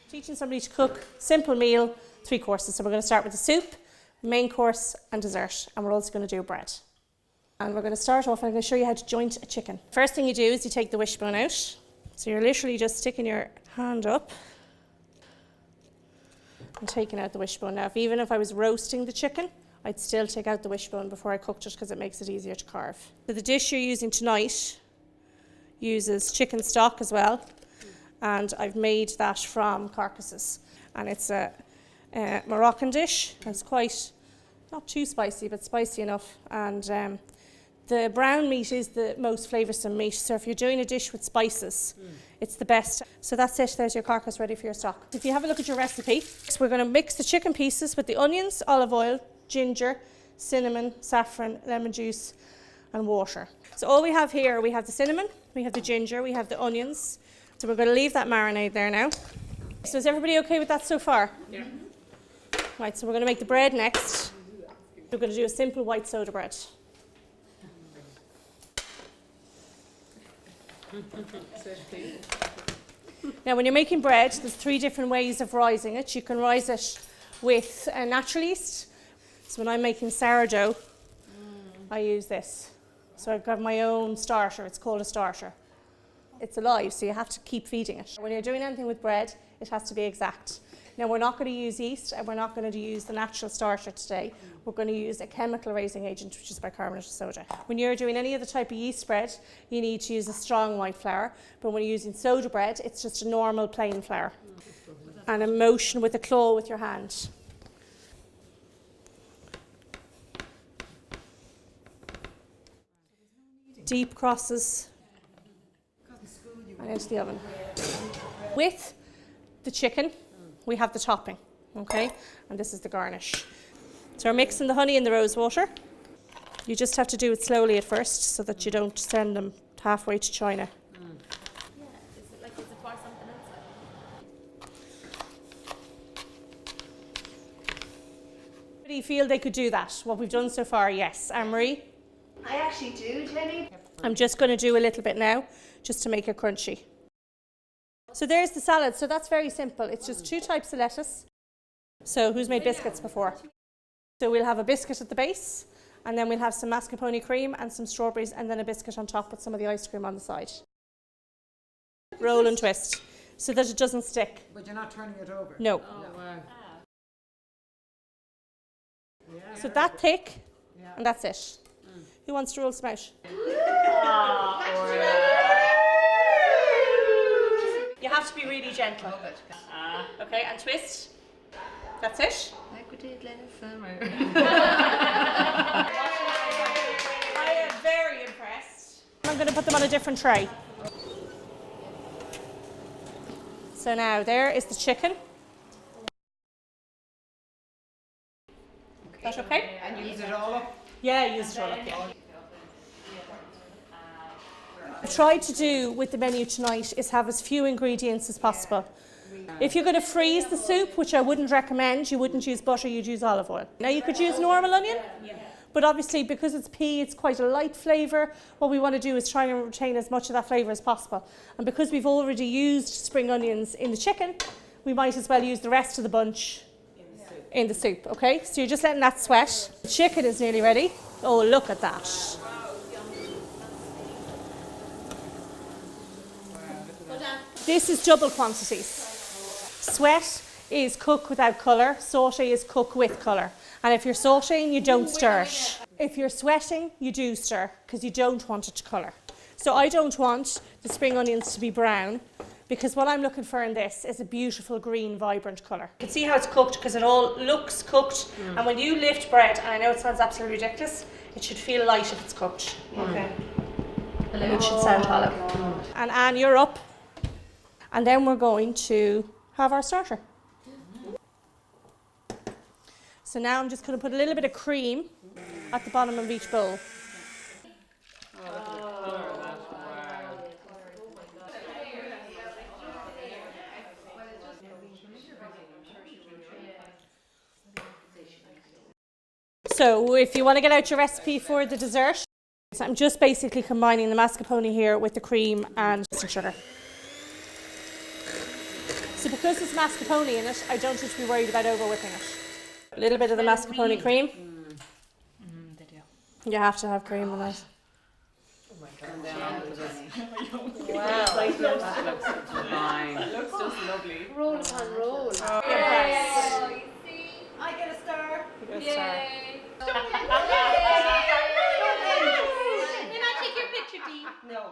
Teaching somebody to cook simple meal, 3 courses. So we're going to start with the soup, main course and dessert, and we're also going to do bread. And we're going to start off, and I'm going to show you how to joint a chicken. First thing you do is you take the wishbone out. So you're literally just sticking your hand up and taking out the wishbone. Now, even if I was roasting the chicken, I'd still take out the wishbone before I cooked it because it makes it easier to carve. So the dish you're using tonight uses chicken stock as well, and I've made that from carcasses. And it's a Moroccan dish. It's quite, not too spicy, but spicy enough. And the brown meat is the most flavoursome meat, so if you're doing a dish with spices, it's the best. So that's it, there's your carcass ready for your stock. If you have a look at your recipe, so we're going to mix the chicken pieces with the onions, olive oil, ginger, cinnamon, saffron, lemon juice and water. So all we have here, we have the cinnamon, we have the ginger, we have the onions. So we're going to leave that marinade there now. So is everybody okay with that so far? Yeah. Right, so we're going to make the bread next. We're going to do a simple white soda bread. Now when you're making bread, there's 3 different ways of rising it. You can rise it with a natural yeast. So when I'm making sourdough, I use this. So I've got my own starter, it's called a starter. It's alive, so you have to keep feeding it. When you're doing anything with bread, it has to be exact. Now we're not going to use yeast, and we're not going to use the natural starter today. We're going to use a chemical raising agent, which is bicarbonate of soda. When you're doing any other type of yeast bread, you need to use a strong white flour, but when you're using soda bread, it's just a normal plain flour. And a motion with a claw with your hand. Deep crosses and into the oven. With the chicken, we have the topping, okay? And this is the garnish. So we're mixing the honey and the rose water. You just have to do it slowly at first so that you don't send them halfway to China. Yeah, is it for something else? Do you feel they could do that? What we've done so far, yes. Anne-Marie? I actually do, Jenny. I'm just going to do a little bit now, just to make it crunchy. So there's the salad. So that's very simple. It's just 2 types of lettuce. So who's made biscuits before? So we'll have a biscuit at the base, and then we'll have some mascarpone cream and some strawberries, and then a biscuit on top with some of the ice cream on the side. Roll and twist, so that it doesn't stick. But you're not turning it over? No. Oh, wow. Yeah. So that thick, and that's it. Who wants to roll some out? You have to be really gentle. Okay, and twist. That's it. I am very impressed. I'm going to put them on a different tray. So now there is the chicken. Is that okay? And use it all up? Yeah, use it all up, yeah. What I tried to do with the menu tonight is have as few ingredients as possible. If you're going to freeze the soup, which I wouldn't recommend, you wouldn't use butter, you'd use olive oil. Now you could use normal onion, but obviously because it's pea, it's quite a light flavour. What we want to do is try and retain as much of that flavour as possible. And because we've already used spring onions in the chicken, we might as well use the rest of the bunch in the soup, okay? So you're just letting that sweat. The chicken is nearly ready. Oh, look at that. This is double quantities. Sweat is cook without colour, sauté is cook with colour. And if you're sautéing, you don't stir it. If you're sweating, you do stir, because you don't want it to colour. So I don't want the spring onions to be brown, because what I'm looking for in this is a beautiful green, vibrant colour. You can see how it's cooked because it all looks cooked. And when you lift bread, and I know it sounds absolutely ridiculous, it should feel light if it's cooked. Okay. And it should sound hollow. And Anne, you're up. And then we're going to have our starter. So now I'm just going to put a little bit of cream at the bottom of each bowl. So if you want to get out your recipe for the dessert, so I'm just basically combining the mascarpone here with the cream and sugar. So because there's mascarpone in it, I don't need to be worried about over whipping it. A little bit of the mascarpone cream. You have to have cream in it. Wow. That looks divine. That looks just lovely. Roll upon roll. Yay. I get a star. You go star. Can I take your picture, Dee? No.